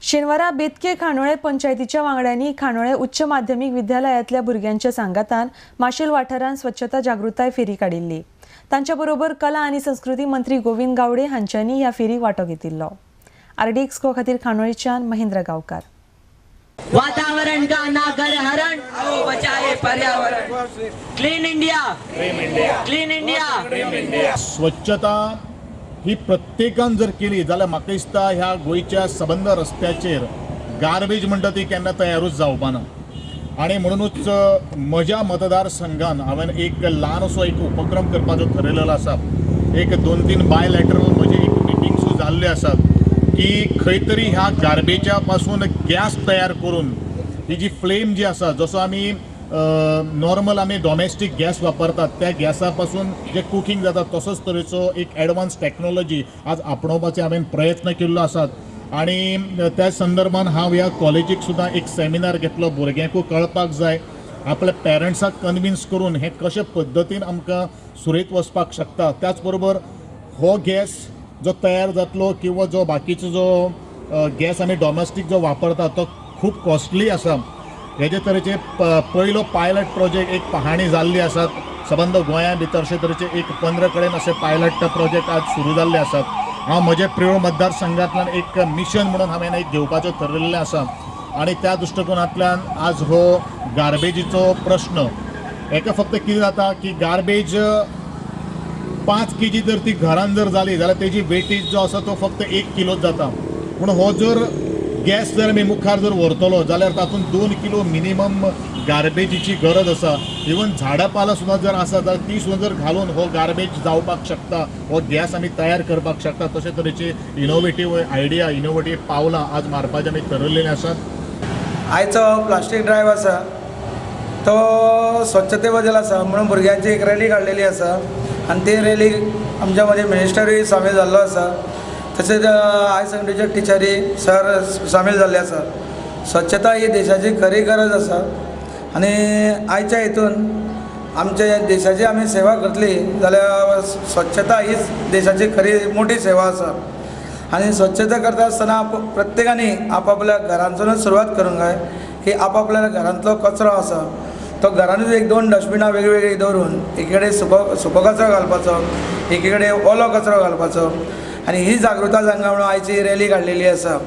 शेनवारा बेतके खानोळे पंचायतीच्या वांगड्यांनी खानोळे उच्च माध्यमिक विद्यालयातल्या भुरग्यांच्या सांगातान माशेल वाठारांत स्वच्छता जागृताय फेरी काडिल्ली। तांच्या बरोबर कला आणि संस्कृती मंत्री गोविंद गावडे हांच्यांनी ह्या फेरीक वांटो घेतिल्लो। आरडी एक्सको खातीर खानोळेच्यान महेंद्र गावकार। वातावरण का नागर हरण, आओ बचाए पर्यावरण। Clean India, clean India. स्वच्छता ही प्रत्येकान जर केली जाल्यार म्हाका दिसता ह्या गोंयच्या सबंद रस्त्याचेर गार्बेज म्हणटा ती केन्ना तयारूच जावपाना। आणि म्हणूनच म्हज्या मतदारसंघान हांवें एक ल्हानसो एक उपक्रम करपाचो ठरयलेलो आसा। एक 2-3 बायलॅटरल म्हजे एक मिटिंग्स जाल्ले आसात की खंय तरी ह्या गार्बेजा पासून गॅस तयार करून ही जी फ्लेम जी आसा, जसो आमी नॉर्मल आमी डॉमेस्टीक गॅस वापरतात त्या गॅसा पासून जे कुकिंग जाता तसोच तरेचो एक एडवान्स टेक्नॉलॉजी आज आपणोवपाचे हांवें प्रयत्न केल्लो आसात। आणि त्या संदर्भान हांव ह्या कॉलेजीक सुद्दां एक सेमिनार घेतलो। भुरग्यांकूय कळपाक जाय, आपल्या पेरंट्साक कन्विन्स करून हे कशे पद्दतीन आमकां सुरयत वचपाक शकता। त्याच बरोबर हो गॅस जो तयार जातलो किंवा जो बाकीचो जो गॅस आमी डॉमेस्टीक जो वापरता तो खूब कॉस्टली आसा। हेजे तरेचे पयलो पायलट प्रोजेक्ट एक पाहणी जाल्ली आसात। सबंद गोंया भितर अशे तरेचे एक 15 कडेन असे पायलट प्रोजेक्ट आज सुरू जाल्ले आसात। हांव म्हजे प्रिय मतदारसंघांतल्यान एक मिशन म्हणून हांवें एक घेवपाचो ठरलेलें आसा। आणि त्या दृश्टिकोनांतल्यान आज हो गार्बेजीचो प्रश्न हेका फक्त कितें जाता की गार्बेज 5 kg जर ती घरान जर जाली जाल्यार तेजी वेटेज जो आसा तो फक्त 1 किलो जाता। पूण हो जर गॅस जर आमी मुखार जर व्हरतलो जाल्यार तातूंत 2 किलो मिनिमम गार्बेजीची गरज आसा। इवन झाडां पालां सुद्दां जर आसा जाल्यार ती सुद्दां जर घालून हो गार्बेज जावपाक शकता, हो गॅस आमी तयार करपाक शकता। तशे तरेचे इनोवेटीव आयडिया, इनोवेटीव पावलां आज मारपाचें आमी ठरयल्लें आसात। आयचो प्लास्टीक ड्रायव्ह आसा तो स्वच्छते बद्दल आसा म्हणून भुरग्यांची एक रॅली काडलेली आसा आणि ते रॅली आमच्या मध्ये मिनिस्टरूय सामील जाल्लो आसा। तसेच हाय सेकंडरीचे टिचरी सर सामील जाल्ले आसा। स्वच्छता ही देशाची खरी गरज आसा आणि आयच्या हितून आमच्या देशाची आमी सेवा करतली जाल्यार स्वच्छता हीच देशाची खरी मोठी सेवा आसा। आणि स्वच्छता करता आसतना प्रत्येकानी आपापल्या घरांतूनच सुरवात करूंक जाय की आपापल्या घरांतलो कचरो आसा तो घरानूच 1-2 डस्टबिनां वेगवेगळी दवरून एकीकडे सुको कचरो घालपाचो, एकीकडे ओलो कचरो घालपाचो। आणि ही जागृताय जावंक म्हणून आयची रॅली काडलेली आसा।